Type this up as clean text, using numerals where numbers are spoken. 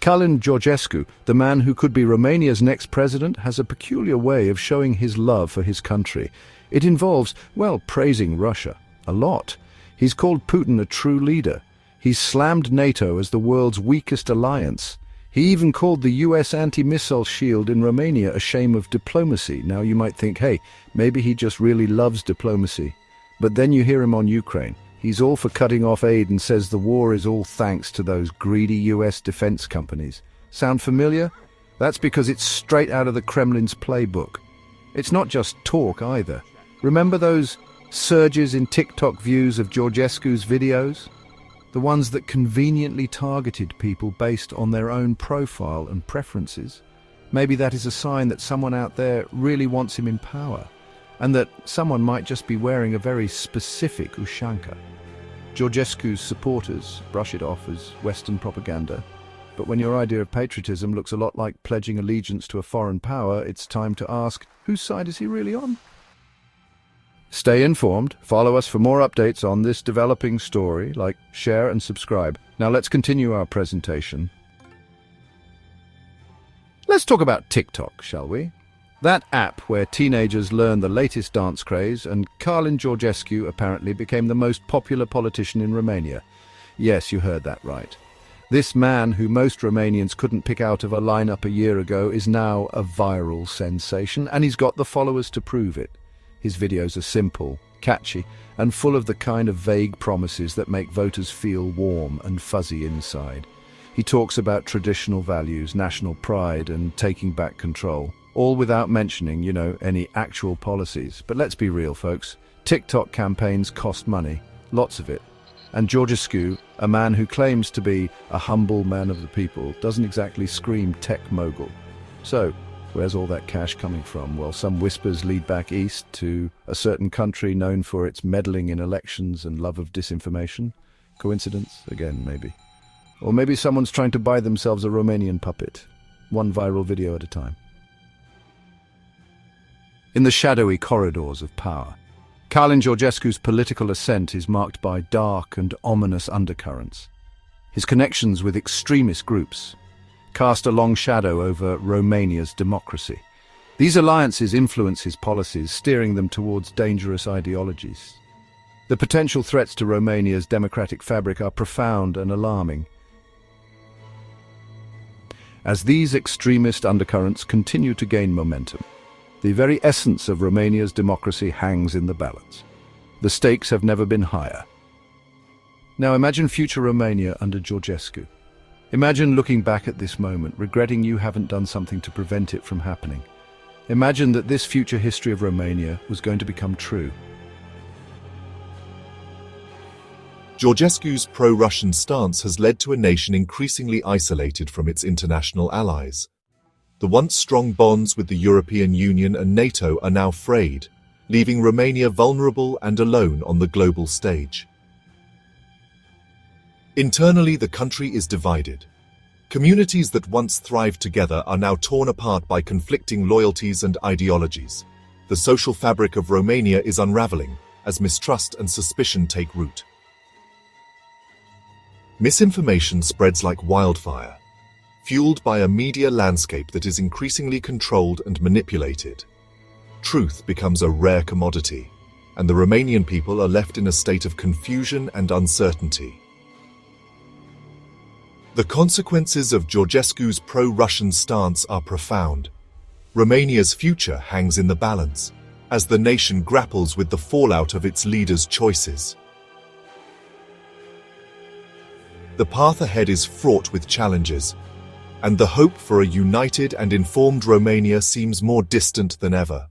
Calin Georgescu, the man who could be Romania's next president, has a peculiar way of showing his love for his country. It involves, well, praising Russia. A lot. He's called Putin a true leader. He's slammed NATO as the world's weakest alliance. He even called the US anti-missile shield in Romania a shame of diplomacy. Now you might think, hey, maybe he just really loves diplomacy. But then you hear him on Ukraine. He's all for cutting off aid and says the war is all thanks to those greedy US defense companies. Sound familiar? That's because it's straight out of the Kremlin's playbook. It's not just talk either. Remember those surges in Tik-Tok views of Georgescu's videos? The ones that conveniently targeted people based on their own profile and preferences? Maybe that is a sign that someone out there really wants him in power, and that someone might just be wearing a very specific ushanka. Georgescu's supporters brush it off as Western propaganda, but when your idea of patriotism looks a lot like pledging allegiance to a foreign power, it's time to ask, whose side is he really on? Stay informed, follow us for more updates on this developing story, like, share and subscribe. Now let's continue our presentation. Let's talk about TikTok, shall we? That app where teenagers learn the latest dance craze, and Calin Georgescu apparently became the most popular politician in Romania. Yes, you heard that right. This man, who most Romanians couldn't pick out of a lineup a year ago, is now a viral sensation, and he's got the followers to prove it. His videos are simple, catchy, and full of the kind of vague promises that make voters feel warm and fuzzy inside. He talks about traditional values, national pride, and taking back control. All without mentioning, any actual policies. But let's be real, folks. TikTok campaigns cost money, lots of it. And Georgescu, a man who claims to be a humble man of the people, doesn't exactly scream tech mogul. So, where's all that cash coming from? Well, some whispers lead back east to a certain country known for its meddling in elections and love of disinformation. Coincidence? Again, maybe. Or maybe someone's trying to buy themselves a Romanian puppet, one viral video at a time. In the shadowy corridors of power, Calin Georgescu's political ascent is marked by dark and ominous undercurrents. His connections with extremist groups cast a long shadow over Romania's democracy. These alliances influence his policies, steering them towards dangerous ideologies. The potential threats to Romania's democratic fabric are profound and alarming. As these extremist undercurrents continue to gain momentum, the very essence of Romania's democracy hangs in the balance. The stakes have never been higher. Now imagine future Romania under Georgescu. Imagine looking back at this moment, regretting you haven't done something to prevent it from happening. Imagine that this future history of Romania was going to become true. Georgescu's pro-Russian stance has led to a nation increasingly isolated from its international allies. The once strong bonds with the European Union and NATO are now frayed, leaving Romania vulnerable and alone on the global stage. Internally, the country is divided. Communities that once thrived together are now torn apart by conflicting loyalties and ideologies. The social fabric of Romania is unraveling as mistrust and suspicion take root. Misinformation spreads like wildfire, fueled by a media landscape that is increasingly controlled and manipulated. Truth becomes a rare commodity, and the Romanian people are left in a state of confusion and uncertainty. The consequences of Georgescu's pro-Russian stance are profound. Romania's future hangs in the balance, as the nation grapples with the fallout of its leaders' choices. The path ahead is fraught with challenges, and the hope for a united and informed Romania seems more distant than ever.